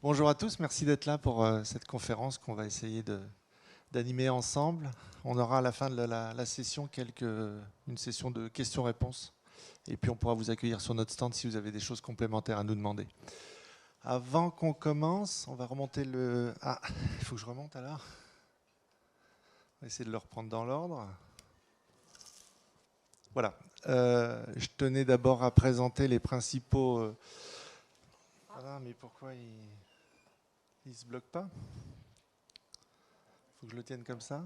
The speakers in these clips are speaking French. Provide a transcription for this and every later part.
Bonjour à tous, merci d'être là pour cette conférence qu'on va essayer d'animer ensemble. On aura à la fin de la session une session de questions-réponses. Et puis on pourra vous accueillir sur notre stand si vous avez des choses complémentaires à nous demander. Avant qu'on commence, on va remonter le... Ah, il faut que je remonte alors. On va essayer de le reprendre dans l'ordre. Voilà. Je tenais d'abord à présenter les principaux... Ah non, mais pourquoi il se bloque pas? Faut que je le tienne comme ça.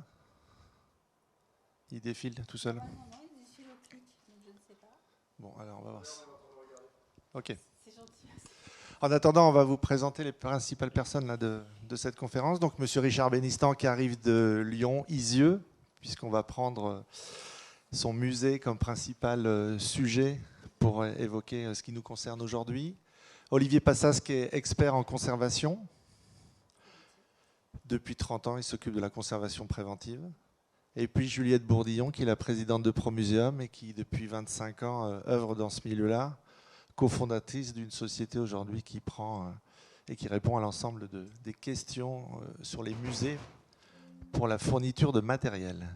Il défile tout seul. Non, il défile au clic, donc je ne sais pas. Bon, alors on va voir ça. Ok. C'est gentil. En attendant, on va vous présenter les principales personnes là, de cette conférence. Donc, Monsieur Richard Bénistan qui arrive de Lyon, Isieux, puisqu'on va prendre son musée comme principal sujet pour évoquer ce qui nous concerne aujourd'hui. Olivier Passas qui est expert en conservation. Depuis 30 ans, il s'occupe de la conservation préventive. Et puis Juliette Bourdillon, qui est la présidente de Promuséum et qui, depuis 25 ans, œuvre dans ce milieu-là, cofondatrice d'une société aujourd'hui qui prend et qui répond à l'ensemble des questions sur les musées pour la fourniture de matériel.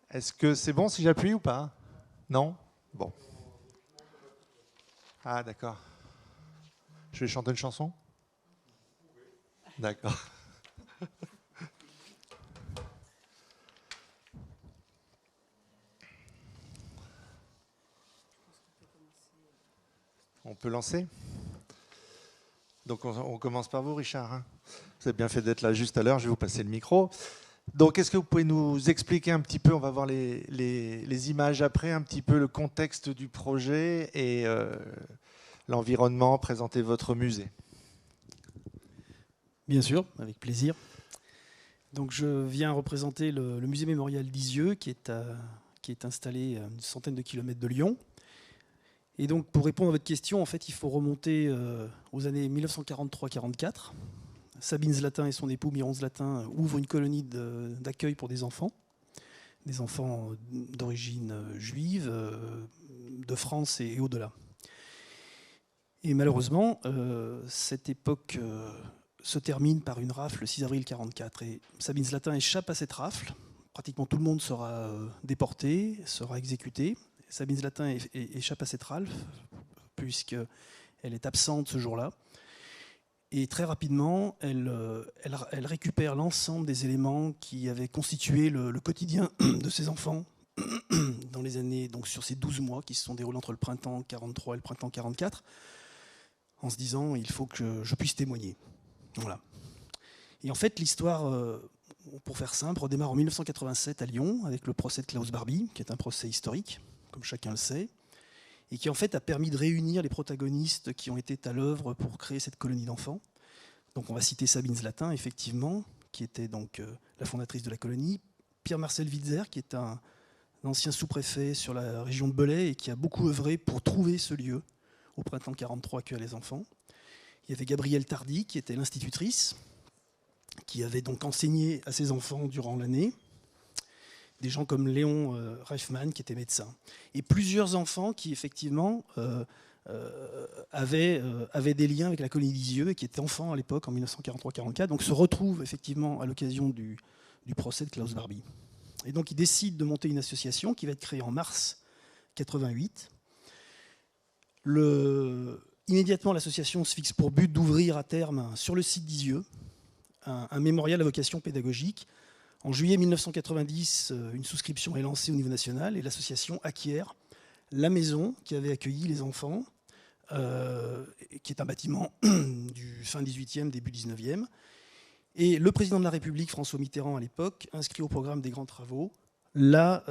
Est-ce que c'est bon si j'appuie ou pas? Non? Bon. Ah, d'accord. Je vais chanter une chanson? D'accord. On peut lancer? Donc on commence par vous, Richard. Hein, vous avez bien fait d'être là juste à l'heure, je vais vous passer le micro. Donc est-ce que vous pouvez nous expliquer un petit peu, on va voir les images après, un petit peu le contexte du projet et l'environnement, présenter votre musée. Bien sûr, avec plaisir. Donc je viens représenter le musée mémorial d'Isieux qui est installé à une centaine de kilomètres de Lyon. Et donc pour répondre à votre question, en fait, il faut remonter aux années 1943-44. Sabine Zlatin et son époux Miron Zlatin ouvrent une colonie d'accueil pour des enfants d'origine juive, de France et au-delà. Et malheureusement, cette époque se termine par une rafle le 6 avril 1944. Et Sabine Zlatin échappe à cette rafle. Pratiquement tout le monde sera déporté, sera exécuté. Sabine Zlatin échappe à cette rafle puisqu'elle est absente ce jour-là. Et très rapidement, elle récupère l'ensemble des éléments qui avaient constitué le quotidien de ses enfants dans les années, donc sur ces 12 mois qui se sont déroulés entre le printemps 43 et le printemps 44, en se disant il faut que je puisse témoigner. Voilà. Et en fait, l'histoire, pour faire simple, redémarre en 1987 à Lyon avec le procès de Klaus Barbie, qui est un procès historique, comme chacun le sait, et qui en fait a permis de réunir les protagonistes qui ont été à l'œuvre pour créer cette colonie d'enfants. Donc on va citer Sabine Zlatin, effectivement, qui était donc la fondatrice de la colonie, Pierre-Marcel Witzer, qui est un ancien sous-préfet sur la région de Belay et qui a beaucoup œuvré pour trouver ce lieu au printemps 43 accueillir les enfants. Il y avait Gabrielle Tardy, qui était l'institutrice, qui avait donc enseigné à ses enfants durant l'année. Des gens comme Léon Reifmann, qui était médecin. Et plusieurs enfants qui, effectivement, avaient des liens avec la colonie d'Isieux et qui étaient enfants à l'époque, en 1943-44, donc se retrouvent effectivement à l'occasion du procès de Klaus Barbie. Et donc ils décident de monter une association qui va être créée en mars 88. Immédiatement, l'association se fixe pour but d'ouvrir à terme, sur le site d'Isieux, un mémorial à vocation pédagogique. En juillet 1990, une souscription est lancée au niveau national et l'association acquiert la maison qui avait accueilli les enfants, qui est un bâtiment du fin 18e, début 19e. Et le président de la République, François Mitterrand à l'époque, inscrit au programme des grands travaux la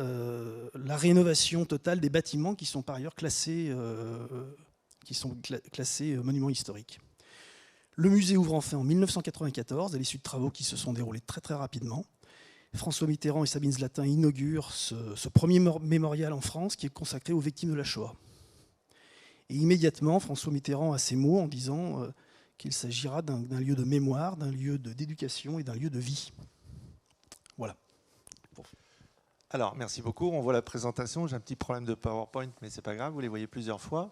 rénovation totale des bâtiments qui sont par ailleurs classés monuments historiques. Le musée ouvre enfin en 1994, à l'issue de travaux qui se sont déroulés très très rapidement. François Mitterrand et Sabine Zlatin inaugurent ce premier mémorial en France qui est consacré aux victimes de la Shoah. Et immédiatement, François Mitterrand a ces mots en disant qu'il s'agira d'un lieu de mémoire, d'un lieu d'éducation et d'un lieu de vie. Voilà. Alors, merci beaucoup. On voit la présentation. J'ai un petit problème de PowerPoint, mais c'est pas grave. Vous les voyez plusieurs fois.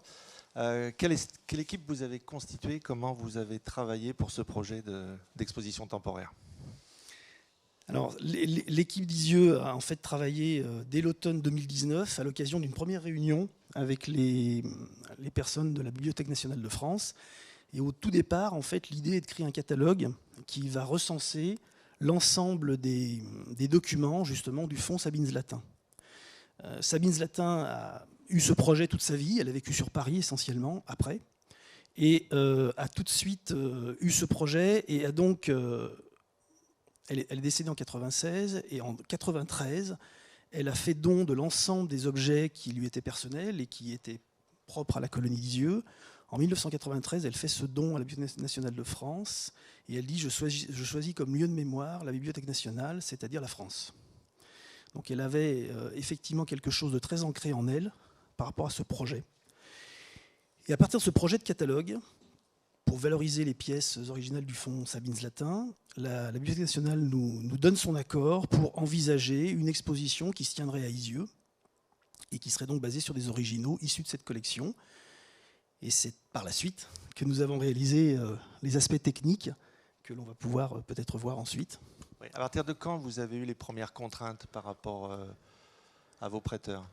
Quelle équipe vous avez constituée? Comment vous avez travaillé pour ce projet d'exposition temporaire? Alors, l'équipe d'Isieux a en fait travaillé dès l'automne 2019 à l'occasion d'une première réunion avec les personnes de la Bibliothèque nationale de France. Et au tout départ, en fait, l'idée est de créer un catalogue qui va recenser l'ensemble des documents justement du fonds Sabine Zlatin. Sabine Zlatin a eu ce projet toute sa vie, elle a vécu sur Paris essentiellement après, et a tout de suite eu ce projet et a donc... Elle est décédée en 1996 et en 1993, elle a fait don de l'ensemble des objets qui lui étaient personnels et qui étaient propres à la colonie d'Isieux. En 1993, elle fait ce don à la Bibliothèque nationale de France et elle dit je choisis comme lieu de mémoire la Bibliothèque nationale, c'est-à-dire la France. Donc elle avait effectivement quelque chose de très ancré en elle par rapport à ce projet. Et à partir de ce projet de catalogue, pour valoriser les pièces originales du fonds Sabine Zlatin, la Bibliothèque nationale nous donne son accord pour envisager une exposition qui se tiendrait à Isieux et qui serait donc basée sur des originaux issus de cette collection. Et c'est par la suite que nous avons réalisé les aspects techniques que l'on va pouvoir peut-être voir ensuite. Oui. À partir de quand vous avez eu les premières contraintes par rapport à vos prêteurs?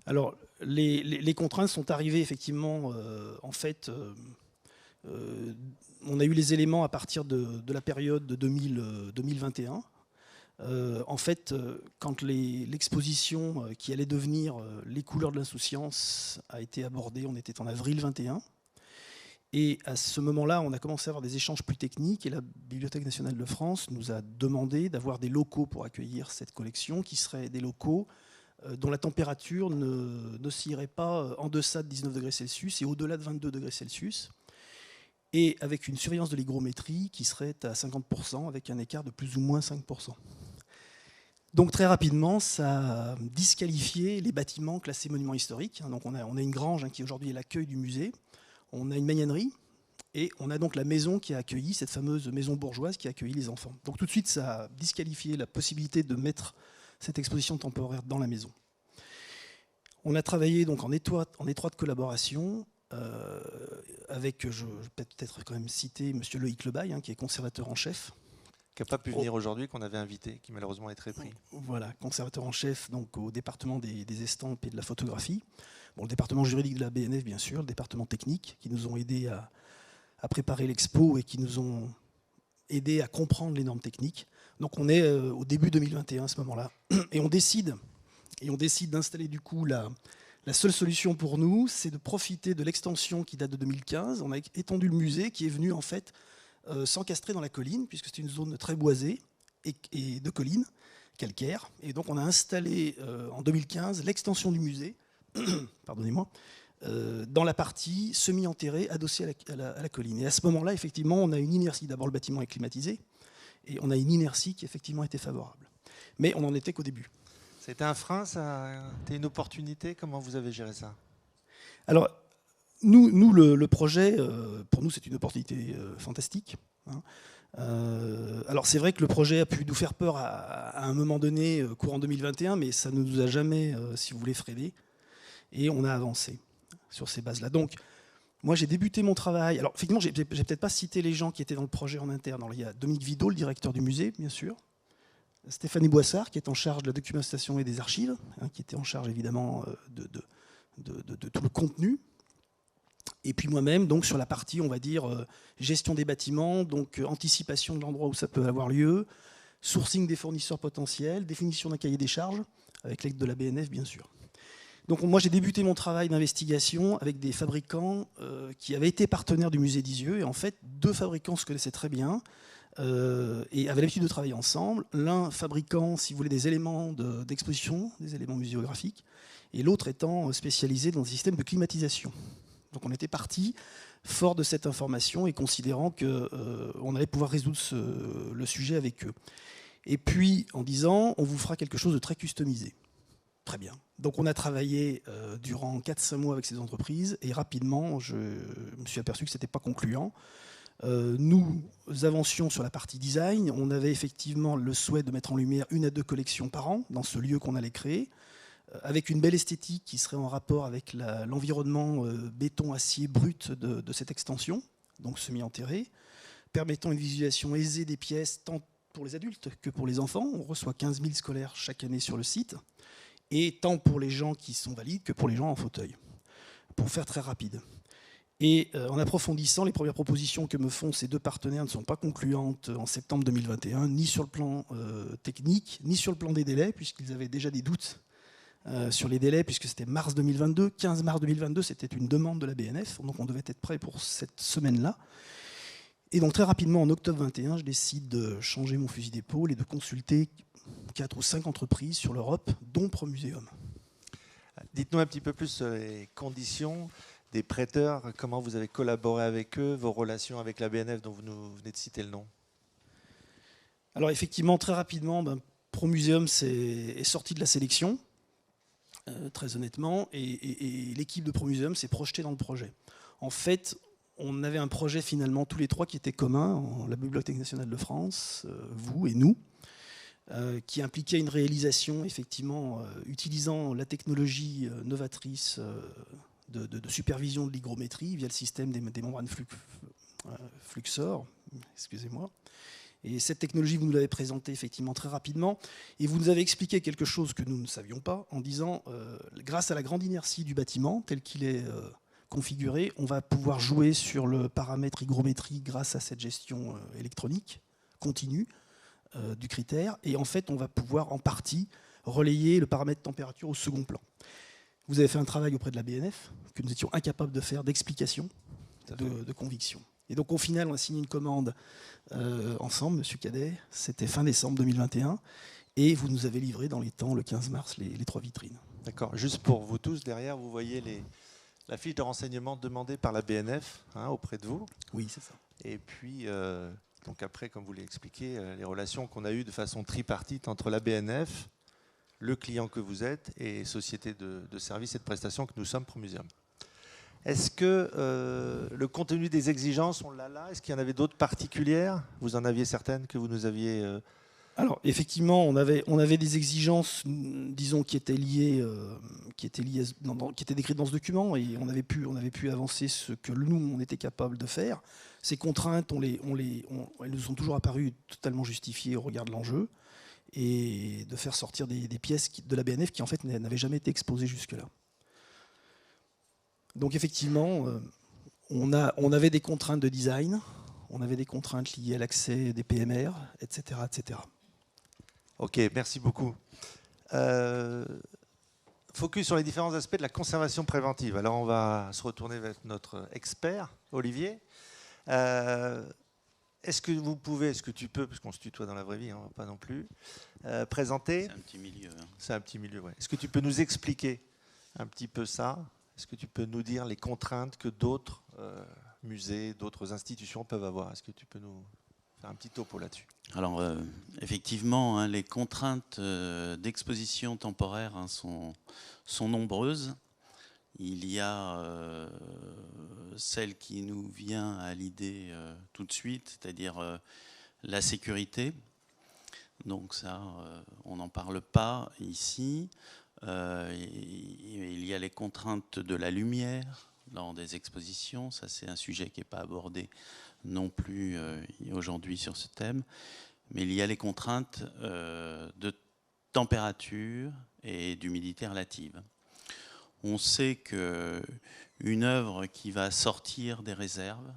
Alors, les contraintes sont arrivées effectivement, en fait... on a eu les éléments à partir de la période de 2021. En fait, quand l'exposition qui allait devenir Les couleurs de l'insouciance a été abordée, on était en avril 21. Et à ce moment-là, on a commencé à avoir des échanges plus techniques et la Bibliothèque nationale de France nous a demandé d'avoir des locaux pour accueillir cette collection, qui seraient des locaux dont la température n'oscillerait pas en deçà de 19 degrés Celsius et au-delà de 22 degrés Celsius. Et avec une surveillance de l'hygrométrie qui serait à 50%, avec un écart de plus ou moins 5%. Donc très rapidement, ça a disqualifié les bâtiments classés monuments historiques. Donc on a une grange qui aujourd'hui est l'accueil du musée, on a une magnanerie, et on a donc la maison qui a accueilli, cette fameuse maison bourgeoise qui a accueilli les enfants. Donc tout de suite, ça a disqualifié la possibilité de mettre cette exposition temporaire dans la maison. On a travaillé donc en étroite collaboration avec, je vais peut-être quand même citer M. Loïc Lebaille, qui est conservateur en chef. Qui n'a pas pu venir aujourd'hui, qu'on avait invité, qui malheureusement est très pris. Voilà, conservateur en chef donc, au département des estampes et de la photographie. Bon, le département juridique de la BNF, bien sûr, le département technique, qui nous ont aidés à préparer l'expo et qui nous ont aidés à comprendre les normes techniques. Donc on est au début 2021 à ce moment-là. Et on décide d'installer du coup la seule solution pour nous, c'est de profiter de l'extension qui date de 2015. On a étendu le musée qui est venu en fait s'encastrer dans la colline, puisque c'est une zone très boisée et de collines calcaires. Et donc on a installé en 2015 l'extension du musée, pardonnez-moi, dans la partie semi-enterrée adossée à la colline. Et à ce moment-là, effectivement, on a une inertie. D'abord, le bâtiment est climatisé, et on a une inertie qui effectivement était favorable. Mais on n'en était qu'au début. C'était un frein, c'était une opportunité? Comment vous avez géré ça? Alors, nous le projet, pour nous, c'est une opportunité fantastique. Alors, c'est vrai que le projet a pu nous faire peur à un moment donné, courant 2021, mais ça ne nous a jamais, si vous voulez, freiné. Et on a avancé sur ces bases-là. Donc, moi, j'ai débuté mon travail. Alors, effectivement, j'ai peut-être pas cité les gens qui étaient dans le projet en interne. Alors, il y a Dominique Vidot, le directeur du musée, bien sûr. Stéphanie Boissard, qui est en charge de la documentation et des archives, qui était en charge évidemment de tout le contenu. Et puis moi-même, donc sur la partie, on va dire, gestion des bâtiments, donc anticipation de l'endroit où ça peut avoir lieu, sourcing des fournisseurs potentiels, définition d'un cahier des charges, avec l'aide de la BNF, bien sûr. Donc moi, j'ai débuté mon travail d'investigation avec des fabricants qui avaient été partenaires du musée d'Isieux. Et en fait, deux fabricants se connaissaient très bien. Et avaient l'habitude de travailler ensemble. L'un fabriquant, si vous voulez, des éléments d'exposition, des éléments muséographiques, et l'autre étant spécialisé dans un système de climatisation. Donc on était parti fort de cette information et considérant qu'on allait pouvoir résoudre le sujet avec eux. Et puis en disant, on vous fera quelque chose de très customisé. Très bien. Donc on a travaillé durant 4-5 mois avec ces entreprises, et rapidement, je me suis aperçu que ce n'était pas concluant. Nous avancions sur la partie design. On avait effectivement le souhait de mettre en lumière 1 à 2 collections par an dans ce lieu qu'on allait créer. avec une belle esthétique qui serait en rapport avec l'environnement béton-acier brut de cette extension, donc semi-enterrée, permettant une visualisation aisée des pièces tant pour les adultes que pour les enfants. On reçoit 15 000 scolaires chaque année sur le site, et tant pour les gens qui sont valides que pour les gens en fauteuil, pour faire très rapide. Et en approfondissant, les premières propositions que me font ces deux partenaires ne sont pas concluantes en septembre 2021, ni sur le plan technique, ni sur le plan des délais, puisqu'ils avaient déjà des doutes sur les délais, puisque c'était mars 2022. 15 mars 2022, c'était une demande de la BNF, donc on devait être prêt pour cette semaine-là. Et donc très rapidement, en octobre 2021, je décide de changer mon fusil d'épaule et de consulter 4 ou 5 entreprises sur l'Europe, dont Promuseum. Dites-nous un petit peu plus sur les conditions des prêteurs, comment vous avez collaboré avec eux, vos relations avec la BNF dont vous nous venez de citer le nom. Alors effectivement, très rapidement, Promuseum est sorti de la sélection, très honnêtement, et l'équipe de Promuseum s'est projetée dans le projet. En fait, on avait un projet finalement tous les trois qui était commun, la Bibliothèque nationale de France, vous et nous, qui impliquait une réalisation effectivement utilisant la technologie novatrice de supervision de l'hygrométrie via le système des membranes Fluxor, excusez-moi. Et cette technologie, vous nous l'avez présentée effectivement très rapidement, et vous nous avez expliqué quelque chose que nous ne savions pas, en disant, grâce à la grande inertie du bâtiment, tel qu'il est configuré, on va pouvoir jouer sur le paramètre hygrométrie grâce à cette gestion électronique continue du critère, et en fait, on va pouvoir en partie relayer le paramètre température au second plan. Vous avez fait un travail auprès de la BNF que nous étions incapables de faire, d'explication, de conviction. Et donc au final, on a signé une commande ensemble, Monsieur Cadet, c'était fin décembre 2021, et vous nous avez livré dans les temps, le 15 mars, les 3 vitrines. D'accord. Juste pour vous tous, derrière, vous voyez la fiche de renseignement demandée par la BNF auprès de vous. Oui, c'est ça. Et puis, donc après, comme vous l'avez expliqué, les relations qu'on a eues de façon tripartite entre la BNF, le client que vous êtes et société de services et de prestations que nous sommes, Promuseum. Est-ce que le contenu des exigences, on l'a là? Est-ce qu'il y en avait d'autres particulières? Vous en aviez certaines que vous nous aviez... Alors, effectivement, on avait des exigences, disons, qui étaient décrites dans ce document, et on avait pu avancer ce que nous, on était capable de faire. Ces contraintes, elles nous sont toujours apparues totalement justifiées au regard de l'enjeu, et de faire sortir des pièces de la BNF qui, en fait, n'avaient jamais été exposées jusque-là. Donc, effectivement, on avait des contraintes de design, on avait des contraintes liées à l'accès des PMR, etc., etc. Ok, merci beaucoup. Focus sur les différents aspects de la conservation préventive. Alors, on va se retourner vers notre expert, Olivier. Est-ce que tu peux, parce qu'on se tutoie dans la vraie vie, hein, pas non plus, présenter... C'est un petit milieu. Hein. C'est un petit milieu, ouais. Est-ce que tu peux nous expliquer un petit peu ça? Est-ce que tu peux nous dire les contraintes que d'autres musées, d'autres institutions peuvent avoir? Est-ce que tu peux nous faire un petit topo là-dessus? Alors, effectivement, les contraintes d'exposition temporaire sont nombreuses. Il y a celle qui nous vient à l'idée tout de suite, c'est-à-dire la sécurité. Donc ça, on n'en parle pas ici. Il y a les contraintes de la lumière lors des expositions. Ça, c'est un sujet qui n'est pas abordé non plus aujourd'hui sur ce thème. Mais il y a les contraintes de température et d'humidité relative. On sait qu'une œuvre qui va sortir des réserves,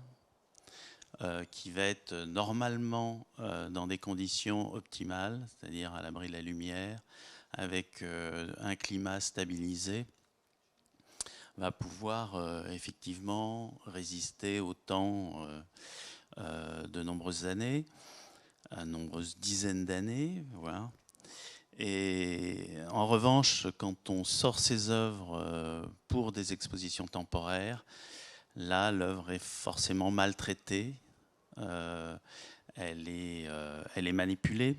qui va être normalement dans des conditions optimales, c'est-à-dire à l'abri de la lumière, avec un climat stabilisé, va pouvoir effectivement résister au temps de nombreuses années, à nombreuses dizaines d'années, voilà. Et en revanche, quand on sort ces œuvres pour des expositions temporaires, là, l'œuvre est forcément maltraitée, elle est manipulée,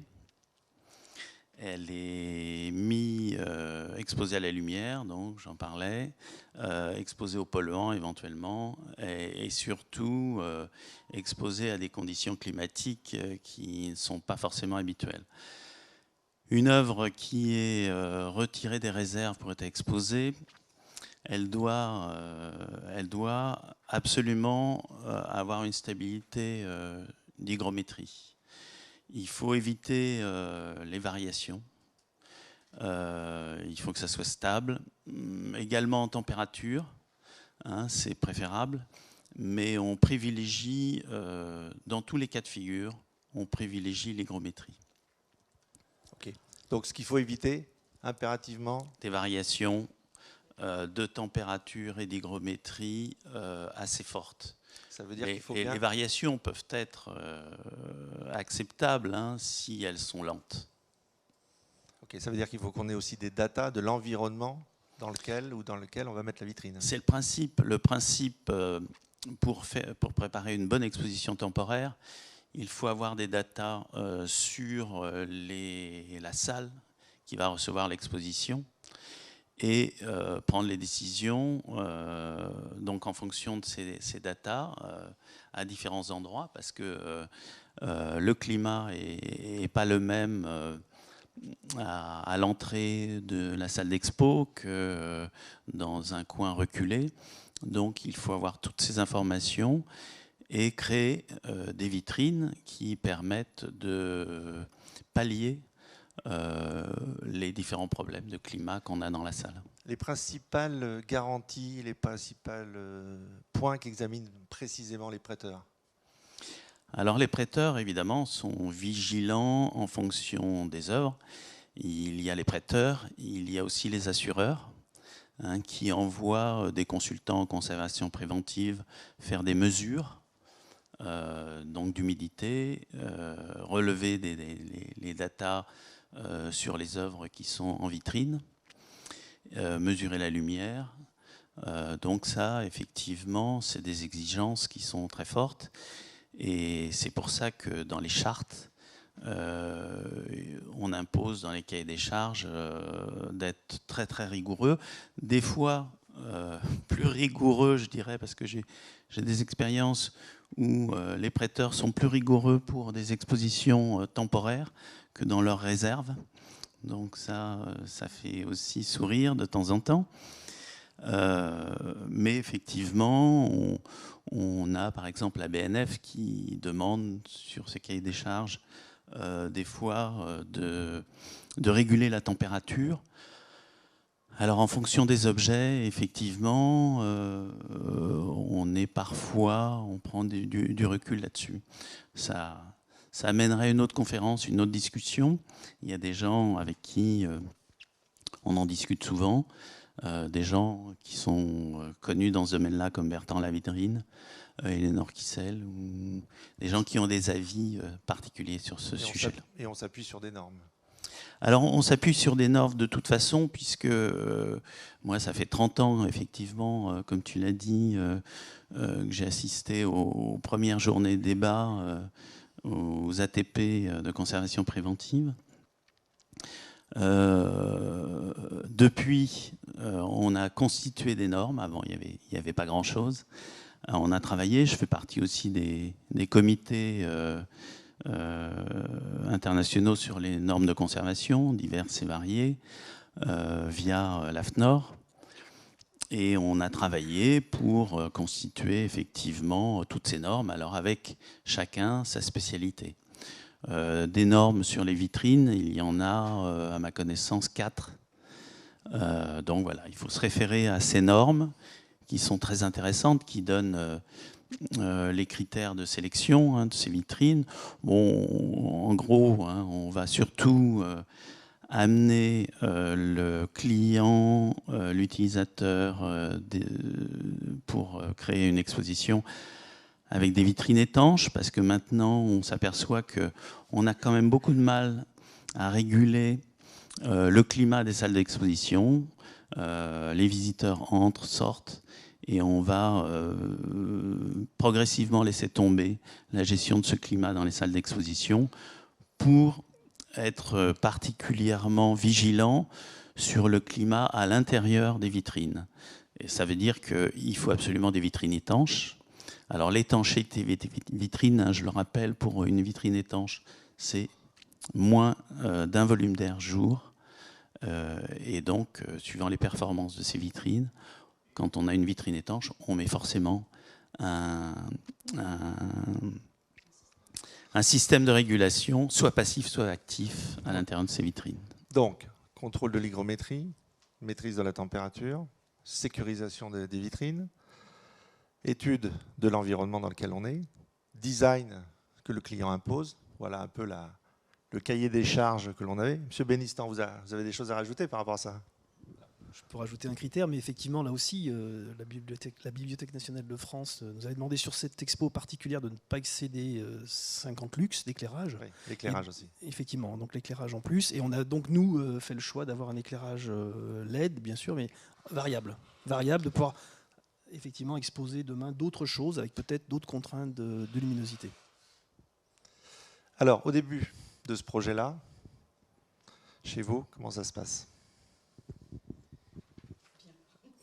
elle est exposée à la lumière, donc j'en parlais, exposée aux polluants éventuellement, et surtout exposée à des conditions climatiques qui ne sont pas forcément habituelles. Une œuvre qui est retirée des réserves pour être exposée, elle doit absolument avoir une stabilité d'hygrométrie. Il faut éviter les variations. Il faut que ça soit stable. Également en température, hein, c'est préférable. Mais on privilégie, dans tous les cas de figure, on privilégie l'hygrométrie. Ok. Donc ce qu'il faut éviter, impérativement, des variations de température et d'hygrométrie assez fortes. ça veut dire qu'il faut bien... Les variations peuvent être acceptables hein, si elles sont lentes. Ok, ça veut dire qu'il faut qu'on ait aussi des datas de l'environnement dans lequel on va mettre la vitrine. C'est le principe. Le principe pour préparer une bonne exposition temporaire, il faut avoir des datas sur la salle qui va recevoir l'exposition et prendre les décisions donc en fonction de ces datas à différents endroits parce que le climat n'est pas le même à l'entrée de la salle d'expo que dans un coin reculé. Donc il faut avoir toutes ces informations et créer des vitrines qui permettent de pallier les différents problèmes de climat qu'on a dans la salle. Les principales garanties, les principaux points qu'examinent précisément les prêteurs? Alors les prêteurs, évidemment, sont vigilants en fonction des œuvres. Il y a les prêteurs, il y a aussi les assureurs hein, qui envoient des consultants en conservation préventive faire des mesures donc d'humidité, relever les datas sur les œuvres qui sont en vitrine, mesurer la lumière. Donc ça, effectivement, c'est des exigences qui sont très fortes. Et c'est pour ça que dans les chartes, on impose dans les cahiers des charges d'être très très rigoureux. Des fois, plus rigoureux, je dirais, parce que j'ai des expériences où les prêteurs sont plus rigoureux pour des expositions temporaires que dans leurs réserves. Donc ça fait aussi sourire de temps en temps. Mais effectivement, on a par exemple la BNF qui demande sur ses cahiers des charges des fois de réguler la température. Alors en fonction des objets, effectivement, on prend du recul là-dessus. Ça amènerait une autre conférence, une autre discussion. Il y a des gens avec qui on en discute souvent. Des gens qui sont connus dans ce domaine-là comme Bertrand Lavidrine, Éléonore Kissel, ou des gens qui ont des avis particuliers sur ce sujet-là. Et on s'appuie sur des normes. Alors on s'appuie sur des normes de toute façon, puisque moi ça fait 30 ans, effectivement, comme tu l'as dit, que j'ai assisté aux premières journées de débat, aux ATP de conservation préventive. Depuis, on a constitué des normes. Avant, il n'y avait pas grand-chose. On a travaillé. Je fais partie aussi des comités internationaux sur les normes de conservation, diverses et variées, via l'AFNOR. Et on a travaillé pour constituer effectivement toutes ces normes, alors avec chacun sa spécialité. Des normes sur les vitrines, il y en a, à ma connaissance, 4. Donc voilà, il faut se référer à ces normes qui sont très intéressantes, qui donnent les critères de sélection hein, de ces vitrines. Bon, en gros, hein, on va surtout amener le client, l'utilisateur pour créer une exposition avec des vitrines étanches, parce que maintenant, on s'aperçoit qu'on a quand même beaucoup de mal à réguler le climat des salles d'exposition. Les visiteurs entrent, sortent, et on va progressivement laisser tomber la gestion de ce climat dans les salles d'exposition pour être particulièrement vigilant sur le climat à l'intérieur des vitrines. Et ça veut dire qu'il faut absolument des vitrines étanches. Alors l'étanchéité vitrine, hein, je le rappelle, pour une vitrine étanche, c'est moins d'un volume d'air jour. Et donc, suivant les performances de ces vitrines, quand on a une vitrine étanche, on met forcément un système de régulation, soit passif, soit actif, à l'intérieur de ces vitrines. Donc, contrôle de l'hygrométrie, maîtrise de la température, sécurisation des vitrines, étude de l'environnement dans lequel on est, design que le client impose. Voilà un peu le cahier des charges que l'on avait. Monsieur Bénistan, vous avez des choses à rajouter par rapport à ça? Je peux rajouter un critère, mais effectivement, là aussi, la Bibliothèque nationale de France nous avait demandé sur cette expo particulière de ne pas excéder 50 lux d'éclairage. Oui, l'éclairage aussi. Effectivement, donc l'éclairage en plus. Et on a donc, nous, fait le choix d'avoir un éclairage LED, bien sûr, mais variable. Variable, de pouvoir effectivement exposer demain d'autres choses, avec peut-être d'autres contraintes de luminosité. Alors, au début de ce projet-là, chez vous, comment ça se passe?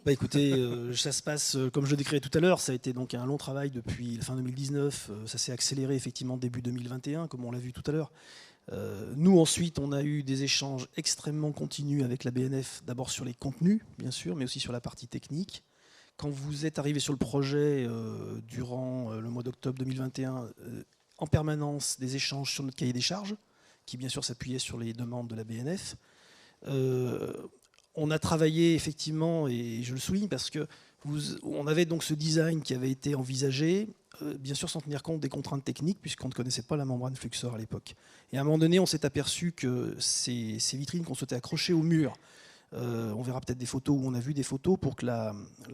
Bah écoutez, ça se passe comme je le décrivais tout à l'heure. Ça a été donc un long travail depuis la fin 2019. Ça s'est accéléré effectivement début 2021, comme on l'a vu tout à l'heure. Nous, ensuite, on a eu des échanges extrêmement continus avec la BNF, d'abord sur les contenus, bien sûr, mais aussi sur la partie technique. Quand vous êtes arrivé sur le projet durant le mois d'octobre 2021, en permanence des échanges sur notre cahier des charges, qui bien sûr s'appuyait sur les demandes de la BNF. On a travaillé effectivement, et je le souligne parce que on avait donc ce design qui avait été envisagé, bien sûr sans tenir compte des contraintes techniques, puisqu'on ne connaissait pas la membrane Fluxor à l'époque. Et à un moment donné, on s'est aperçu que ces vitrines qu'on souhaitait accrocher au mur, on verra peut-être des photos, où on a vu des photos, pour que la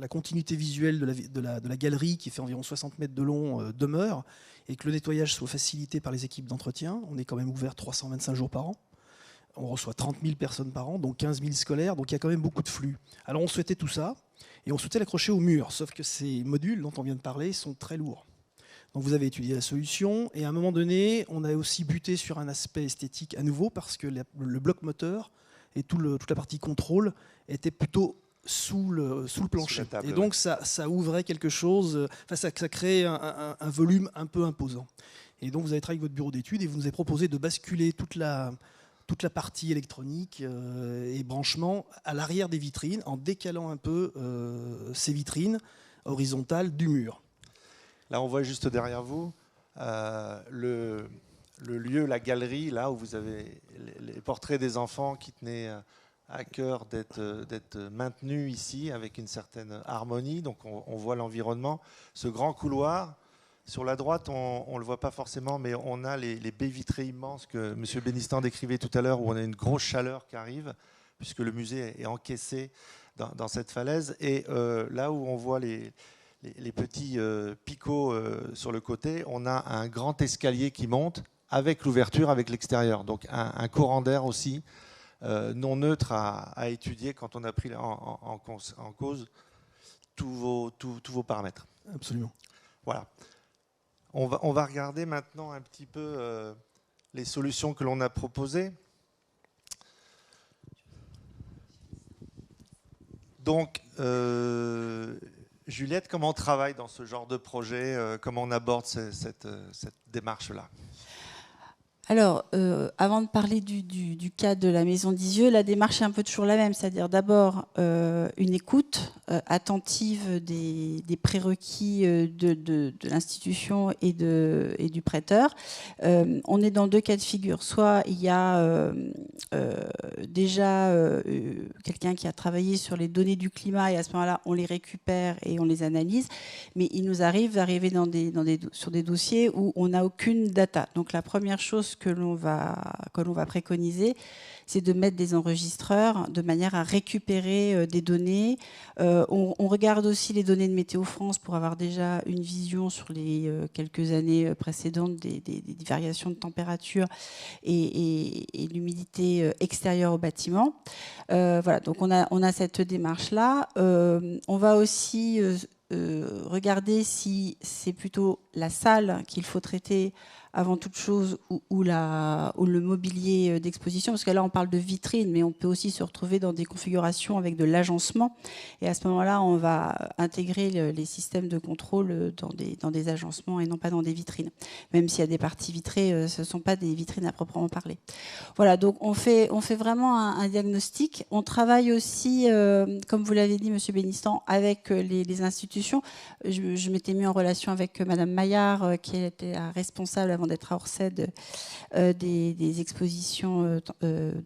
continuité visuelle de la galerie, qui fait environ 60 mètres de long, demeure, et que le nettoyage soit facilité par les équipes d'entretien. On est quand même ouvert 325 jours par an. On reçoit 30 000 personnes par an, donc 15 000 scolaires, donc il y a quand même beaucoup de flux. Alors on souhaitait tout ça, et on souhaitait l'accrocher au mur, sauf que ces modules dont on vient de parler sont très lourds. Donc vous avez étudié la solution, et à un moment donné, on a aussi buté sur un aspect esthétique à nouveau, parce que le bloc moteur et toute la partie contrôle était plutôt sous le plancher. Table, et donc ça ouvrait quelque chose, ça créait un volume un peu imposant. Et donc vous avez travaillé avec votre bureau d'études, et vous nous avez proposé de basculer toute la partie électronique et branchement à l'arrière des vitrines, en décalant un peu ces vitrines horizontales du mur. Là, on voit juste derrière vous le lieu, la galerie, là où vous avez les portraits des enfants qui tenaient à cœur d'être maintenus ici avec une certaine harmonie. Donc on voit l'environnement, ce grand couloir. Sur la droite, on ne le voit pas forcément, mais on a les baies vitrées immenses que M. Bénistan décrivait tout à l'heure, où on a une grosse chaleur qui arrive, puisque le musée est encaissé dans cette falaise. Et là où on voit les petits picots sur le côté, on a un grand escalier qui monte avec l'ouverture, avec l'extérieur. Donc un courant d'air aussi non neutre à étudier quand on a pris en cause tous vos paramètres. Absolument. Voilà. On va regarder maintenant un petit peu les solutions que l'on a proposées. Donc, Juliette, comment on travaille dans ce genre de projet? Comment on aborde cette démarche-là? Alors, avant de parler du cas de la Maison d'Isieux, la démarche est un peu toujours la même, c'est-à-dire d'abord une écoute attentive des prérequis de l'institution et du prêteur. On est dans deux cas de figure. Soit il y a déjà quelqu'un qui a travaillé sur les données du climat, et à ce moment-là, on les récupère et on les analyse, mais il nous arrive d'arriver sur des dossiers où on n'a aucune data. Donc la première chose que l'on va préconiser, c'est de mettre des enregistreurs de manière à récupérer des données. On regarde aussi les données de Météo France pour avoir déjà une vision sur les quelques années précédentes des variations de température et l'humidité extérieure au bâtiment. Voilà, donc on a cette démarche-là. On va aussi regarder si c'est plutôt la salle qu'il faut traiter avant toute chose ou le mobilier d'exposition, parce que là on parle de vitrine, mais on peut aussi se retrouver dans des configurations avec de l'agencement, et à ce moment-là on va intégrer les systèmes de contrôle dans des agencements et non pas dans des vitrines, même s'il y a des parties vitrées, ce ne sont pas des vitrines à proprement parler. Voilà, donc on fait vraiment un diagnostic. On travaille aussi, comme vous l'avez dit Monsieur Bénistan, avec les institutions. Je m'étais mis en relation avec Madame Maillard, qui était la responsable avant d'être à Orsed des expositions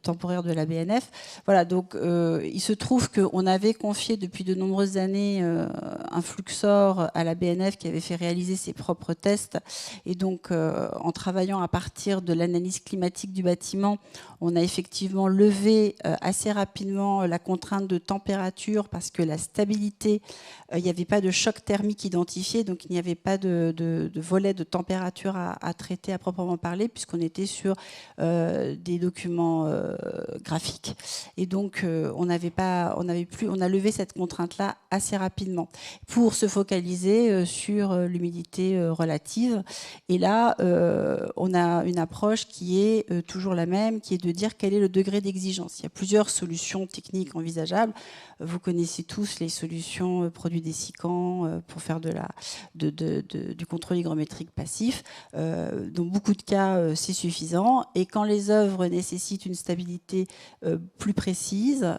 temporaires de la BNF. Voilà, donc il se trouve qu'on avait confié depuis de nombreuses années un Fluxor à la BNF qui avait fait réaliser ses propres tests. Et donc, en travaillant à partir de l'analyse climatique du bâtiment, on a effectivement levé assez rapidement la contrainte de température parce que la stabilité, il n'y avait pas de choc thermique identifié, donc il n'y avait pas de volet de température à traiter à proprement parler, puisqu'on était sur des documents graphiques. Et donc, on a levé cette contrainte-là assez rapidement pour se focaliser sur l'humidité relative. Et là, on a une approche qui est toujours la même, qui est de dire quel est le degré d'exigence. Il y a plusieurs solutions techniques envisageables. Vous connaissez tous les solutions produits dessicants pour faire du contrôle hygrométrique passif. Dans beaucoup de cas, c'est suffisant. Et quand les œuvres nécessitent une stabilité plus précise,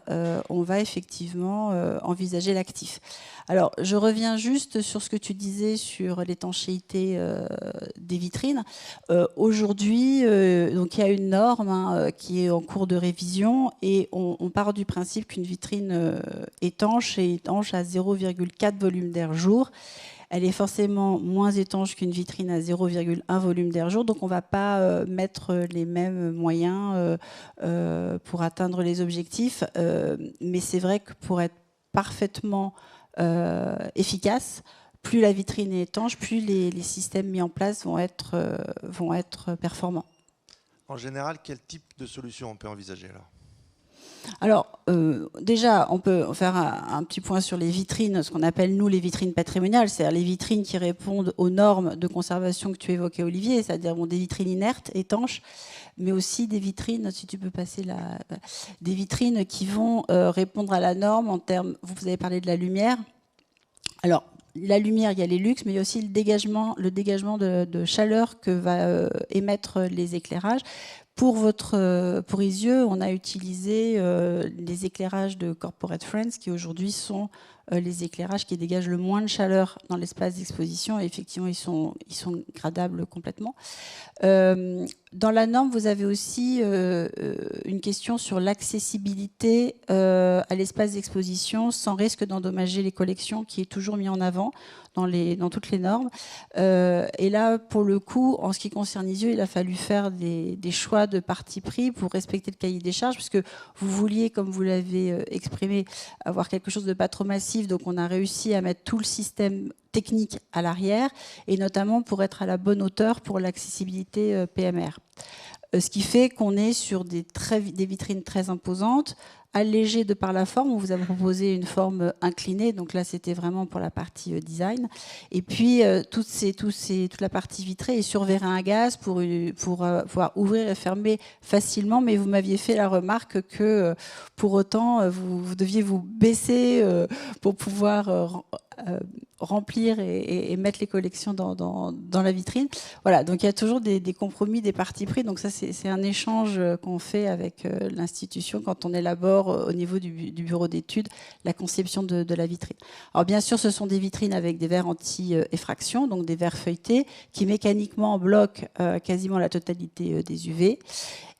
on va effectivement envisager l'actif. Alors, je reviens juste sur ce que tu disais sur l'étanchéité des vitrines. Aujourd'hui, donc il y a une norme qui est en cours de révision et on part du principe qu'une vitrine étanche est étanche à 0,4 volume d'air jour. Elle est forcément moins étanche qu'une vitrine à 0,1 volume d'air jour, donc on ne va pas mettre les mêmes moyens pour atteindre les objectifs. Mais c'est vrai que pour être parfaitement efficace, plus la vitrine est étanche, plus les systèmes mis en place vont être performants. En général, quel type de solution on peut envisager alors, déjà, on peut faire un petit point sur les vitrines, ce qu'on appelle, nous, les vitrines patrimoniales, c'est-à-dire les vitrines qui répondent aux normes de conservation que tu évoquais, Olivier, c'est-à-dire des vitrines inertes, étanches, mais aussi des vitrines, si tu peux passer des vitrines qui vont répondre à la norme en termes, vous avez parlé de la lumière. Alors, la lumière, il y a les luxes, mais il y a aussi le dégagement de chaleur que va émettre les éclairages. Pour Isieux, on a utilisé les éclairages de Corporate Friends qui aujourd'hui sont les éclairages qui dégagent le moins de chaleur dans l'espace d'exposition. Et effectivement, ils sont gradables complètement. Dans la norme, vous avez aussi une question sur l'accessibilité à l'espace d'exposition sans risque d'endommager les collections, qui est toujours mis en avant dans toutes les normes. Et là, pour le coup, en ce qui concerne Isieux, il a fallu faire des choix de parti pris pour respecter le cahier des charges, puisque vous vouliez, comme vous l'avez exprimé, avoir quelque chose de pas trop massif. Donc on a réussi à mettre tout le système technique à l'arrière, et notamment pour être à la bonne hauteur pour l'accessibilité PMR. Ce qui fait qu'on est sur des vitrines très imposantes, allégées de par la forme. On vous a proposé une forme inclinée, donc là c'était vraiment pour la partie design. Et puis toute la partie vitrée est sur vérin à gaz pour pouvoir ouvrir et fermer facilement. Mais vous m'aviez fait la remarque que pour autant vous deviez vous baisser pour pouvoir remplir et mettre les collections dans la vitrine. Voilà, donc il y a toujours des compromis, des partis pris. Donc ça, c'est un échange qu'on fait avec l'institution quand on élabore au niveau du bureau d'études la conception de la vitrine. Alors bien sûr, ce sont des vitrines avec des verres anti-effraction, donc des verres feuilletés, qui mécaniquement bloquent quasiment la totalité des UV.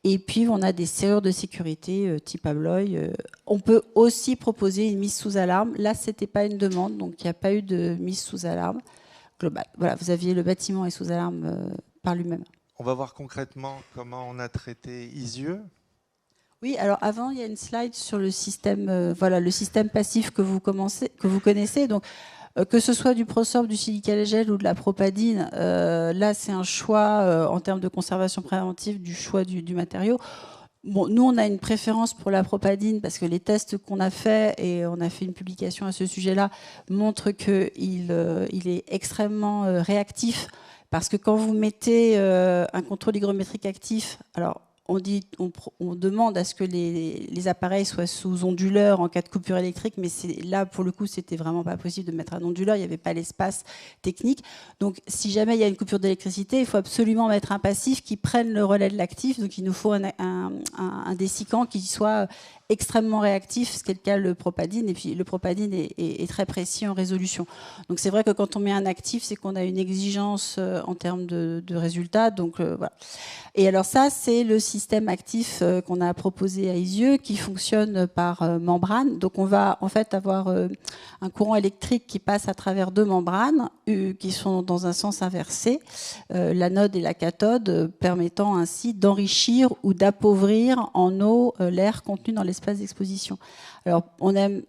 Et puis, on a des serrures de sécurité type Abloy. On peut aussi proposer une mise sous alarme. Là, ce n'était pas une demande, donc il n'y a pas eu de mise sous alarme globale. Voilà, vous aviez le bâtiment est sous alarme par lui-même. On va voir concrètement comment on a traité Isieux. Oui, alors avant, il y a une slide sur le système, le système passif que vous connaissez. Donc, que ce soit du Prosorb, du silicalgel ou de la propadine, là c'est un choix en termes de conservation préventive du choix du matériau. Bon, nous, on a une préférence pour la propadine parce que les tests qu'on a faits, et on a fait une publication à ce sujet-là, montrent qu'il est extrêmement réactif. Parce que quand vous mettez un contrôle hygrométrique actif, alors on demande à ce que les appareils soient sous onduleur en cas de coupure électrique, mais là, pour le coup, c'était vraiment pas possible de mettre un onduleur, il n'y avait pas l'espace technique. Donc, si jamais il y a une coupure d'électricité, il faut absolument mettre un passif qui prenne le relais de l'actif. Donc, il nous faut un dessicant qui soit extrêmement réactif, ce qui est le cas le propadine. Et puis, le propadine est très précis en résolution. Donc, c'est vrai que quand on met un actif, c'est qu'on a une exigence en termes de résultats. Donc, voilà. Et alors ça, c'est le système actif qu'on a proposé à Isieux qui fonctionne par membrane. Donc on va en fait avoir un courant électrique qui passe à travers deux membranes qui sont dans un sens inversé, l'anode et la cathode, permettant ainsi d'enrichir ou d'appauvrir en eau l'air contenu dans l'espace d'exposition. Alors on aime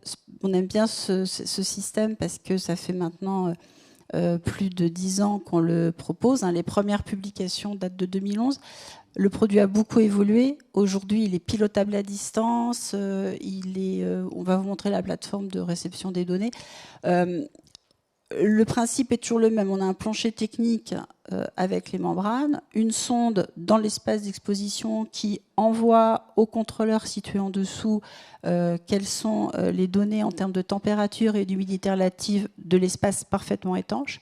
bien ce système parce que ça fait maintenant plus de 10 ans qu'on le propose. Les premières publications datent de 2011. Le produit a beaucoup évolué. Aujourd'hui, il est pilotable à distance. On va vous montrer la plateforme de réception des données. Le principe est toujours le même. On a un plancher technique avec les membranes, une sonde dans l'espace d'exposition qui envoie au contrôleur situé en dessous quelles sont les données en termes de température et d'humidité relative de l'espace parfaitement étanche.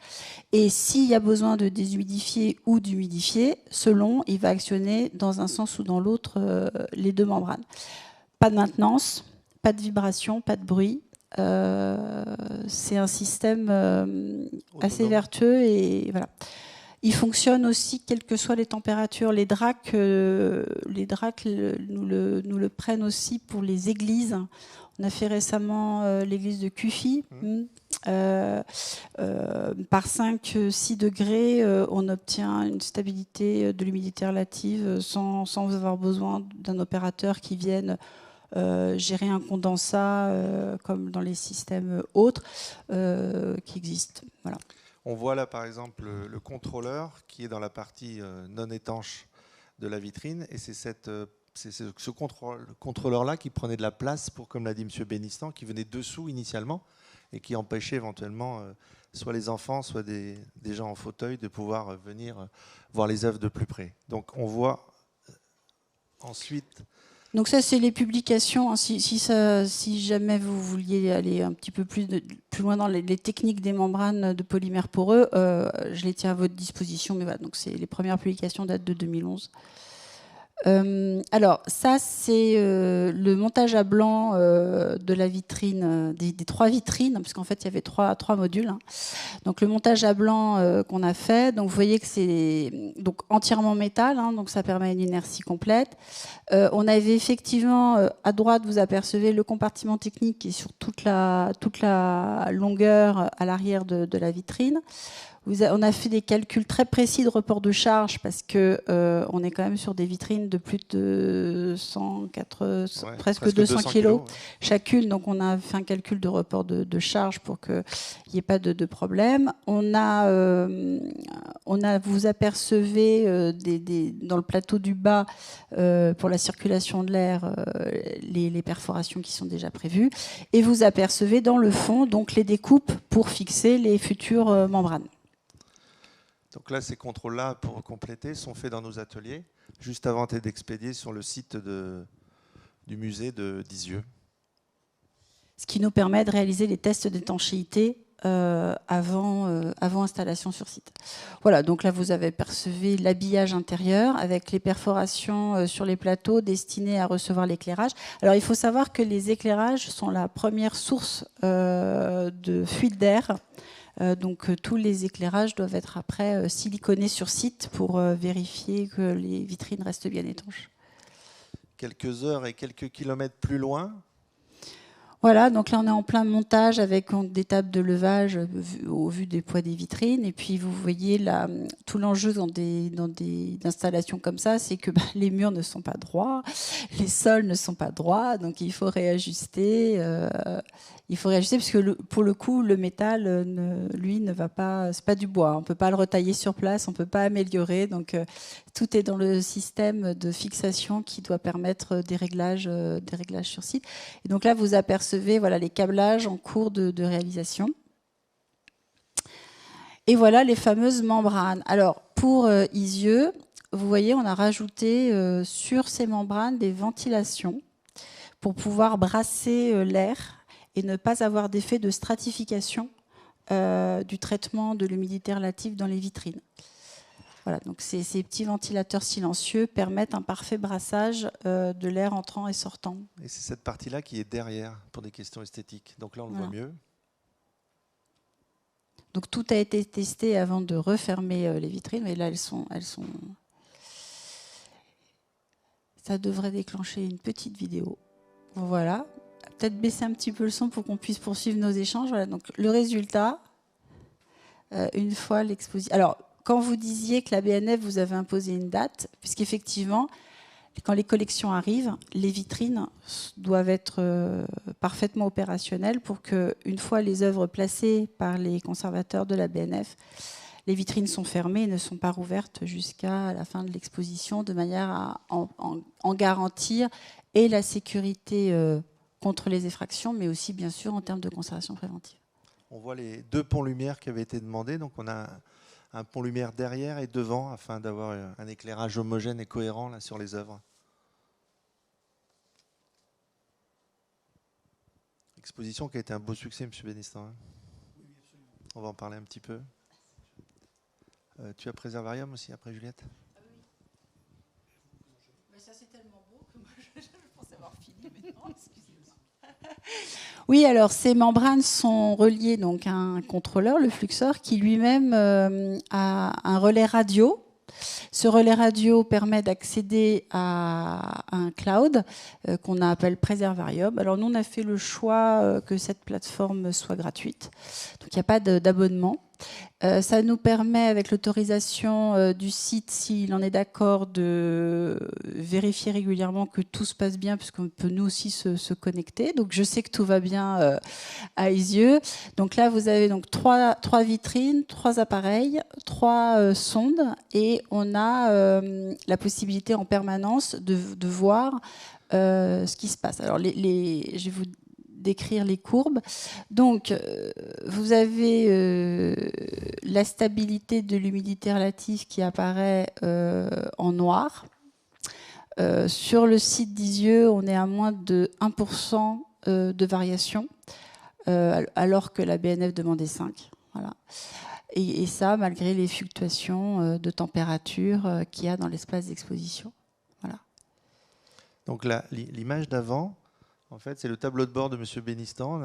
Et s'il y a besoin de déshumidifier ou d'humidifier, selon, il va actionner dans un sens ou dans l'autre les deux membranes. Pas de maintenance, pas de vibration, pas de bruit. C'est un système assez vertueux et voilà. Il fonctionne aussi quelles que soient les températures. Les DRAC nous le prennent aussi pour les églises. On a fait récemment l'église de Cuffy. Par 5-6 degrés, on obtient une stabilité de l'humidité relative sans avoir besoin d'un opérateur qui vienne gérer un condensat comme dans les systèmes autres qui existent. Voilà. On voit là par exemple le contrôleur qui est dans la partie non étanche de la vitrine et c'est ce contrôleur-là qui prenait de la place pour, comme l'a dit M. Bénistan, qui venait dessous initialement et qui empêchait éventuellement soit les enfants, soit des gens en fauteuil de pouvoir venir voir les œuvres de plus près. Donc on voit ensuite... Donc ça, c'est les publications. Si jamais vous vouliez aller un petit peu plus loin dans les techniques des membranes de polymères poreux, je les tiens à votre disposition. Mais voilà, donc les premières publications datent de 2011. Alors ça, c'est le montage à blanc de la vitrine, des 3 vitrines, parce qu'en fait il y avait trois modules. Donc le montage à blanc qu'on a fait, donc vous voyez que c'est donc entièrement métal, donc ça permet une inertie complète. On avait effectivement à droite, vous apercevez le compartiment technique qui est sur toute la longueur à l'arrière de la vitrine. On a fait des calculs très précis de report de charge parce que on est quand même sur des vitrines de plus de presque 200 kilos chacune. Donc on a fait un calcul de report de charge pour qu'il n'y ait pas de problème. Vous apercevez dans le plateau du bas pour la circulation de l'air les perforations qui sont déjà prévues. Et vous apercevez dans le fond donc les découpes pour fixer les futures membranes. Donc là, ces contrôles-là, pour compléter, sont faits dans nos ateliers, juste avant d'être expédiés sur le site du musée d'Isieux. Ce qui nous permet de réaliser les tests d'étanchéité avant installation sur site. Voilà, donc là, vous avez percevé l'habillage intérieur avec les perforations sur les plateaux destinés à recevoir l'éclairage. Alors, il faut savoir que les éclairages sont la première source de fuite d'air. Donc tous les éclairages doivent être après siliconés sur site pour vérifier que les vitrines restent bien étanches. Quelques heures et quelques kilomètres plus loin, Voilà, donc là on est en plein montage avec des tables de levage au vu des poids des vitrines. Et puis vous voyez là, tout l'enjeu dans des installations comme ça, c'est que les murs ne sont pas droits, les sols ne sont pas droits, donc il faut réajuster. Parce que pour le coup, le métal, lui, ne va pas. C'est pas du bois. On peut pas le retailler sur place, on peut pas améliorer. Donc tout est dans le système de fixation qui doit permettre des réglages sur site. Et donc là, vous apercevez voilà, les câblages en cours de réalisation. Et voilà les fameuses membranes. Alors, pour Isieux, vous voyez, on a rajouté sur ces membranes des ventilations pour pouvoir brasser l'air et ne pas avoir d'effet de stratification du traitement de l'humidité relative dans les vitrines. Voilà, donc ces petits ventilateurs silencieux permettent un parfait brassage de l'air entrant et sortant. Et c'est cette partie-là qui est derrière pour des questions esthétiques. Donc là, on le voit mieux. Donc tout a été testé avant de refermer les vitrines, mais là, elles sont... Ça devrait déclencher une petite vidéo. Voilà. Peut-être baisser un petit peu le son pour qu'on puisse poursuivre nos échanges. Voilà, donc le résultat, une fois l'exposition... Alors, quand vous disiez que la BNF vous avait imposé une date, puisqu'effectivement, quand les collections arrivent, les vitrines doivent être parfaitement opérationnelles pour que, une fois les œuvres placées par les conservateurs de la BNF, les vitrines sont fermées et ne sont pas rouvertes jusqu'à la fin de l'exposition, de manière à en garantir et la sécurité contre les effractions, mais aussi, bien sûr, en termes de conservation préventive. On voit les 2 ponts lumière qui avaient été demandés. Donc, on a un pont lumière derrière et devant, afin d'avoir un éclairage homogène et cohérent là, sur les œuvres. Exposition qui a été un beau succès, M. Bénistan. Oui, absolument. On va en parler un petit peu. Tu as Préservarium aussi, après Juliette? Ah oui. Mais ça, c'est tellement beau que moi, je pense avoir fini, mais non, excusez-moi. Oui, alors ces membranes sont reliées donc à un contrôleur, le fluxeur, qui lui-même a un relais radio. Ce relais radio permet d'accéder à un cloud qu'on appelle Préservarium. Alors nous, on a fait le choix que cette plateforme soit gratuite. Donc il n'y a pas d'abonnement. Ça nous permet, avec l'autorisation du site, s'il en est d'accord, de vérifier régulièrement que tout se passe bien, puisqu'on peut nous aussi se connecter. Donc je sais que tout va bien à Isieux. Donc là, vous avez donc trois vitrines, 3 appareils, 3 sondes, et on a la possibilité en permanence de voir ce qui se passe. Alors je vais vous décrire les courbes. Donc, vous avez la stabilité de l'humidité relative qui apparaît en noir. Sur le site d'Isieux, on est à moins de 1% de variation, alors que la BNF demandait 5. Voilà. Et ça, malgré les fluctuations de température qu'il y a dans l'espace d'exposition. Voilà. Donc l'image d'avant, en fait, c'est le tableau de bord de M. Bénistan.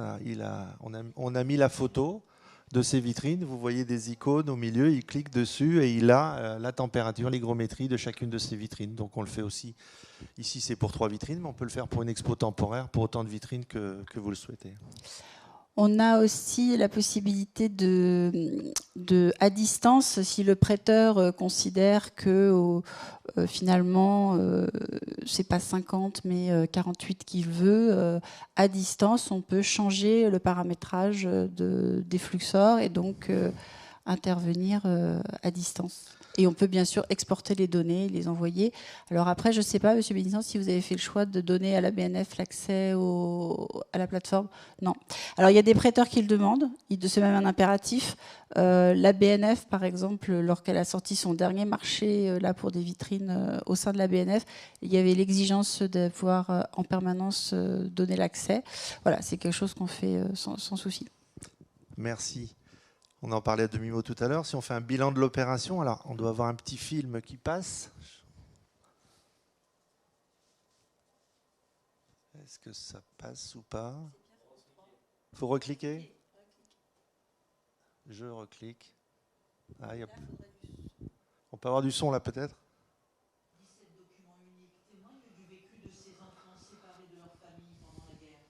On a mis la photo de ces vitrines. Vous voyez des icônes au milieu. Il clique dessus et il a la température, l'hygrométrie de chacune de ces vitrines. Donc on le fait aussi. Ici, c'est pour 3 vitrines, mais on peut le faire pour une expo temporaire, pour autant de vitrines que vous le souhaitez. On a aussi la possibilité à distance, si le prêteur considère que finalement c'est pas 50 mais 48 qu'il veut, à distance, on peut changer le paramétrage des fluxors et donc intervenir à distance. Et on peut bien sûr exporter les données, les envoyer. Alors après, je ne sais pas, M. Bénistan, si vous avez fait le choix de donner à la BNF l'accès à la plateforme. Non. Alors il y a des prêteurs qui le demandent, c'est même un impératif. La BNF, par exemple, lorsqu'elle a sorti son dernier marché là pour des vitrines au sein de la BNF, il y avait l'exigence de pouvoir en permanence donner l'accès. Voilà, c'est quelque chose qu'on fait sans souci. Merci. On en parlait à demi-mot tout à l'heure. Si on fait un bilan de l'opération, alors on doit avoir un petit film qui passe. Est-ce que ça passe ou pas? Il faut recliquer. Je reclique. Ah, on peut avoir du son là peut-être? Documents uniques témoignent du vécu de ces enfants séparés de leur famille pendant la guerre.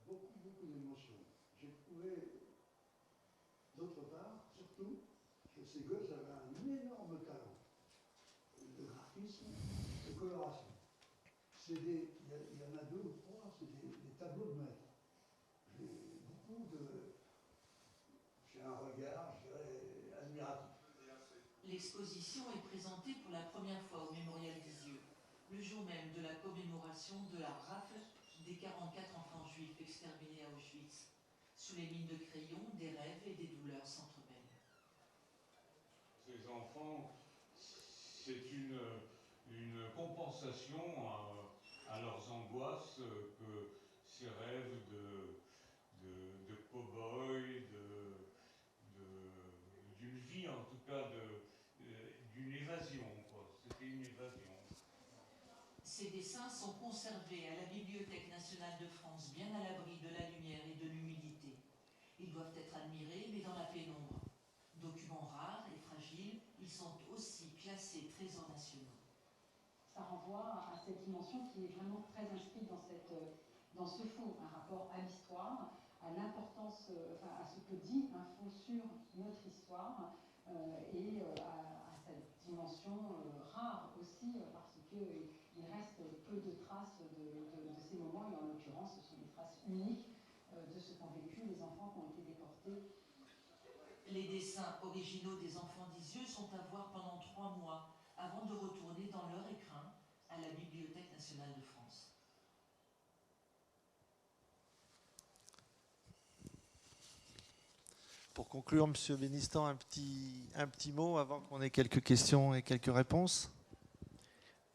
beaucoup d'émotions. J'ai trouvé, d'autre part, surtout, que ces gosses avaient un énorme talent de graphisme, de coloration. Il y en a deux ou trois, c'est des tableaux de maître. J'ai un regard, je dirais, admiratif. L'exposition est présentée pour la première fois au Mémorial d'Isieux, le jour même de la commémoration de la rafle des 44 enfants juifs exterminés à Auschwitz. Sous les mines de crayon, des rêves et des douleurs s'entremêlent. Ces enfants, c'est une compensation à leurs angoisses que ces rêves de cow-boy, d'une vie en tout cas, d'une évasion. C'était une évasion. Ces dessins sont conservés à la Bibliothèque nationale de France, bien à l'abri de la lumière et de l'humidité. Ils doivent être admirés, mais dans la pénombre. Documents rares et fragiles, ils sont aussi classés trésors nationaux. Ça renvoie à cette dimension qui est vraiment très inscrite dans ce fond, un rapport à l'histoire, à l'importance, à ce que dit un fond sur notre histoire et à cette dimension rare aussi, parce qu'il reste peu de traces de ces moments, et en l'occurrence, ce sont des traces uniques de ce qu'ont vécu les enfants qui ont été déportés. Les dessins originaux des enfants d'Isieux sont à voir pendant 3 mois, avant de retourner dans leur écrin à la Bibliothèque nationale de France. Pour conclure, Monsieur Bénistan, un petit mot avant qu'on ait quelques questions et quelques réponses.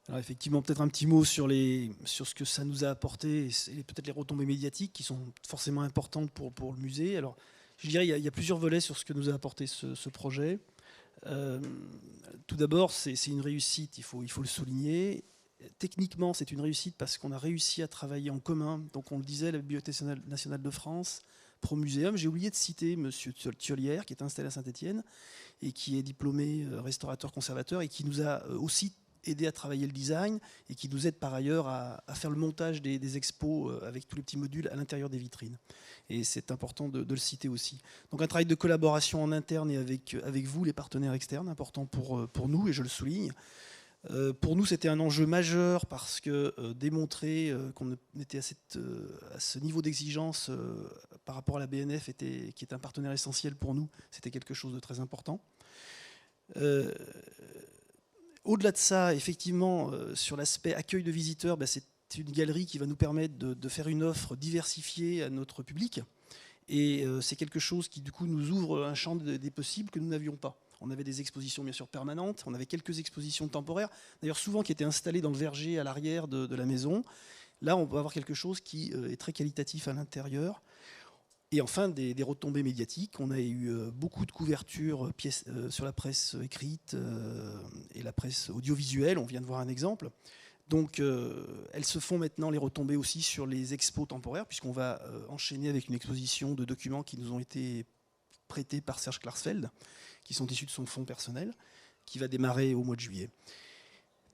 Alors effectivement, peut-être un petit mot sur ce que ça nous a apporté et peut-être les retombées médiatiques qui sont forcément importantes pour le musée. Alors, je dirais il y a plusieurs volets sur ce que nous a apporté ce projet. Tout d'abord, c'est une réussite, il faut le souligner. Techniquement, c'est une réussite parce qu'on a réussi à travailler en commun. Donc, on le disait, la Bibliothèque nationale de France, Promuséum. J'ai oublié de citer M. Thiolière, qui est installé à Saint-Étienne et qui est diplômé restaurateur-conservateur et qui nous a aussi aidé à travailler le design et qui nous aide par ailleurs à faire le montage des expos avec tous les petits modules à l'intérieur des vitrines. Et c'est important de le citer aussi. Donc un travail de collaboration en interne et avec vous, les partenaires externes, important pour nous, et je le souligne. Pour nous, c'était un enjeu majeur parce que démontrer qu'on était à ce niveau d'exigence par rapport à la BNF, qui est un partenaire essentiel pour nous, c'était quelque chose de très important. Au-delà de ça, effectivement, sur l'aspect accueil de visiteurs, c'est une galerie qui va nous permettre de faire une offre diversifiée à notre public. Et c'est quelque chose qui, du coup, nous ouvre un champ des possibles que nous n'avions pas. On avait des expositions, bien sûr, permanentes. On avait quelques expositions temporaires, d'ailleurs souvent qui étaient installées dans le verger à l'arrière de la maison. Là, on peut avoir quelque chose qui est très qualitatif à l'intérieur. Et enfin, des retombées médiatiques. On a eu beaucoup de couvertures sur la presse écrite et la presse audiovisuelle. On vient de voir un exemple. Donc, elles se font maintenant, les retombées aussi, sur les expos temporaires, puisqu'on va enchaîner avec une exposition de documents qui nous ont été prêtés par Serge Klarsfeld, qui sont issus de son fonds personnel, qui va démarrer au mois de juillet.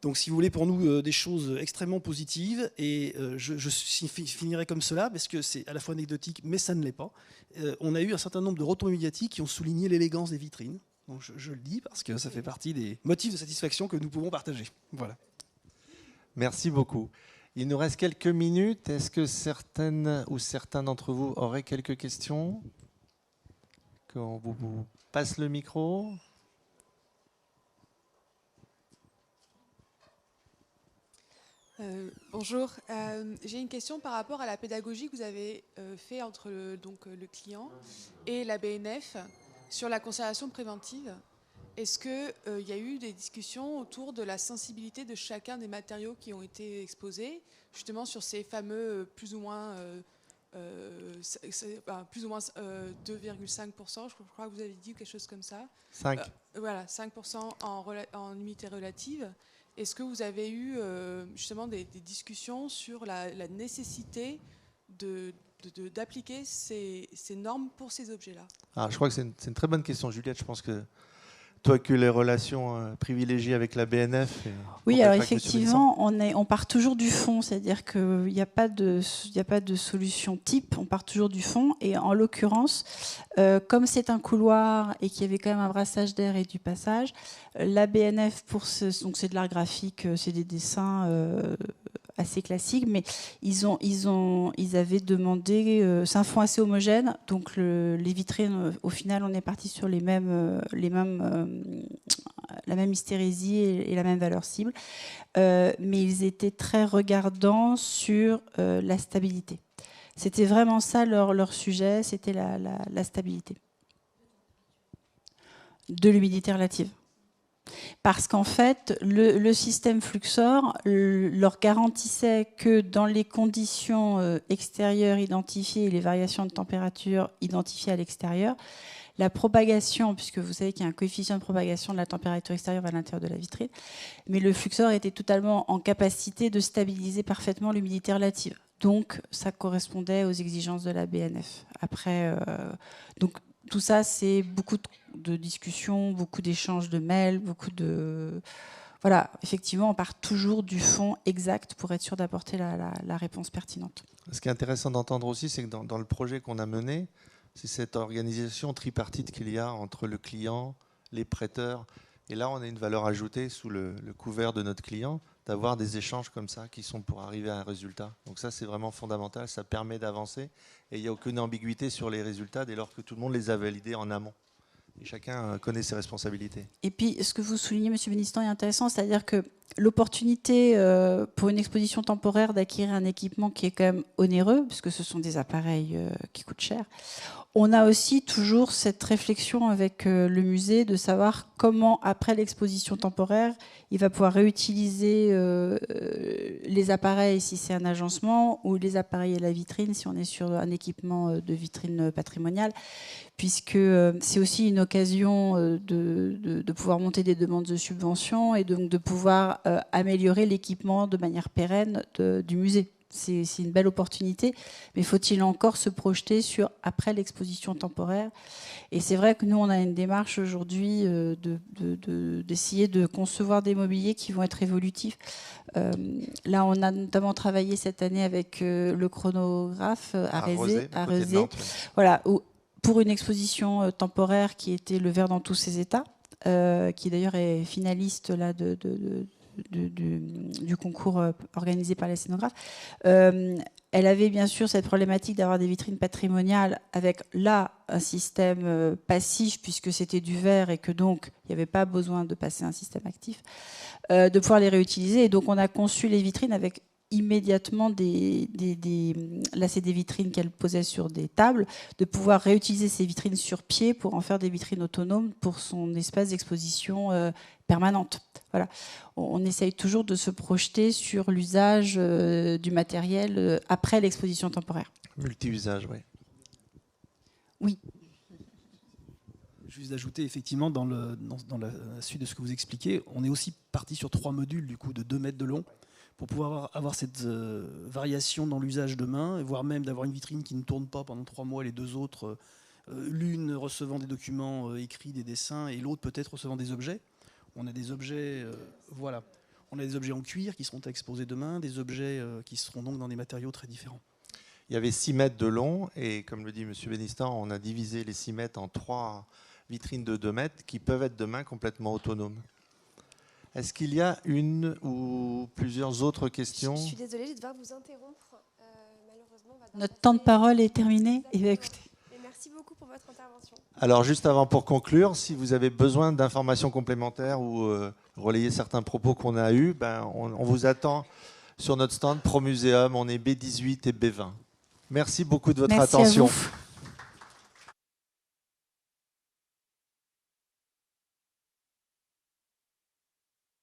Donc, si vous voulez, pour nous, des choses extrêmement positives. Et je finirai comme cela, parce que c'est à la fois anecdotique, mais ça ne l'est pas. On a eu un certain nombre de retombées médiatiques qui ont souligné l'élégance des vitrines. Donc, je le dis, parce que ça fait partie des motifs de satisfaction que nous pouvons partager. Voilà. Merci beaucoup. Il nous reste quelques minutes. Est-ce que certaines ou certains d'entre vous auraient quelques questions? Qu'on vous passe le micro. Bonjour, j'ai une question par rapport à la pédagogie que vous avez fait entre le client et la BNF sur la conservation préventive. Est-ce qu'il y a eu des discussions autour de la sensibilité de chacun des matériaux qui ont été exposés, justement sur ces fameux plus ou moins 2,5%, je crois que vous avez dit quelque chose comme ça. 5. Voilà, 5% en unité relative. Est-ce que vous avez eu justement des discussions sur la nécessité d'appliquer ces normes pour ces objets-là? Je crois que c'est une très bonne question, Juliette. Je pense que Toi qui as les relations privilégiées avec la BNF. Oui, alors effectivement, on part toujours du fond, c'est-à-dire qu'il n'y a pas de solution type, on part toujours du fond. Et en l'occurrence, comme c'est un couloir et qu'il y avait quand même un brassage d'air et du passage, la BNF, donc c'est de l'art graphique, c'est des dessins assez classiques, mais ils avaient demandé, c'est un fond assez homogène, donc les vitrines, au final, on est parti sur la même hystérésie et la même valeur cible, mais ils étaient très regardants sur la stabilité. C'était vraiment ça leur sujet, c'était la stabilité de l'humidité relative. Parce qu'en fait, le système Fluxor leur garantissait que dans les conditions extérieures identifiées et les variations de température identifiées à l'extérieur, la propagation, puisque vous savez qu'il y a un coefficient de propagation de la température extérieure à l'intérieur de la vitrine, mais le Fluxor était totalement en capacité de stabiliser parfaitement l'humidité relative. Donc, ça correspondait aux exigences de la BNF. Après, donc, tout ça, c'est beaucoup de discussions, beaucoup d'échanges de mails, beaucoup de... Voilà, effectivement, on part toujours du fond exact pour être sûr d'apporter la réponse pertinente. Ce qui est intéressant d'entendre aussi, c'est que dans le projet qu'on a mené, c'est cette organisation tripartite qu'il y a entre le client, les prêteurs. Et là, on a une valeur ajoutée sous le couvert de notre client, d'avoir des échanges comme ça qui sont pour arriver à un résultat. Donc ça, c'est vraiment fondamental, ça permet d'avancer. Et il n'y a aucune ambiguïté sur les résultats dès lors que tout le monde les a validés en amont. Et chacun connaît ses responsabilités. Et puis, ce que vous soulignez, M. Benistan, est intéressant, c'est-à-dire que l'opportunité pour une exposition temporaire d'acquérir un équipement qui est quand même onéreux, puisque ce sont des appareils qui coûtent cher, on a aussi toujours cette réflexion avec le musée de savoir comment, après l'exposition temporaire, il va pouvoir réutiliser les appareils si c'est un agencement ou les appareils et la vitrine si on est sur un équipement de vitrine patrimoniale, puisque c'est aussi une occasion de pouvoir monter des demandes de subventions et donc de pouvoir améliorer l'équipement de manière pérenne du musée. C'est une belle opportunité, mais faut-il encore se projeter sur après l'exposition temporaire? Et c'est vrai que nous, on a une démarche aujourd'hui d'essayer de concevoir des mobiliers qui vont être évolutifs. Là, on a notamment travaillé cette année avec le chronographe à Rezé. Voilà, pour une exposition temporaire qui était Le Verre dans tous ses états, qui d'ailleurs est finaliste là du concours organisé par les scénographes. Elle avait bien sûr cette problématique d'avoir des vitrines patrimoniales avec là un système passif puisque c'était du verre et que donc il n'y avait pas besoin de passer un système actif, de pouvoir les réutiliser. Et donc on a conçu les vitrines avec immédiatement là c'est des vitrines qu'elle posait sur des tables, de pouvoir réutiliser ces vitrines sur pied pour en faire des vitrines autonomes pour son espace d'exposition permanente. Voilà. On essaye toujours de se projeter sur l'usage du matériel après l'exposition temporaire. Multi-usage, oui. Oui. Juste d'ajouter, effectivement, dans la suite de ce que vous expliquez, on est aussi parti sur 3 modules du coup, de 2 mètres de long pour pouvoir avoir cette variation dans l'usage de main, voire même d'avoir une vitrine qui ne tourne pas pendant 3 mois, les 2 autres, l'une recevant des documents écrits, des dessins, et l'autre peut-être recevant des objets. On a des objets, voilà. On a des objets en cuir qui seront exposés demain, des objets qui seront donc dans des matériaux très différents. Il y avait 6 mètres de long, et comme le dit M. Benistan, on a divisé les 6 mètres en 3 vitrines de 2 mètres qui peuvent être demain complètement autonomes. Est-ce qu'il y a une ou plusieurs autres questions? Je suis désolée, je vais devoir vous interrompre. Malheureusement, notre temps de parole est terminé. Et merci beaucoup pour votre intervention. Alors, juste avant pour conclure, si vous avez besoin d'informations complémentaires ou relayer certains propos qu'on a eus, on vous attend sur notre stand Promuséum. On est B18 et B20. Merci beaucoup de votre attention. Merci à vous.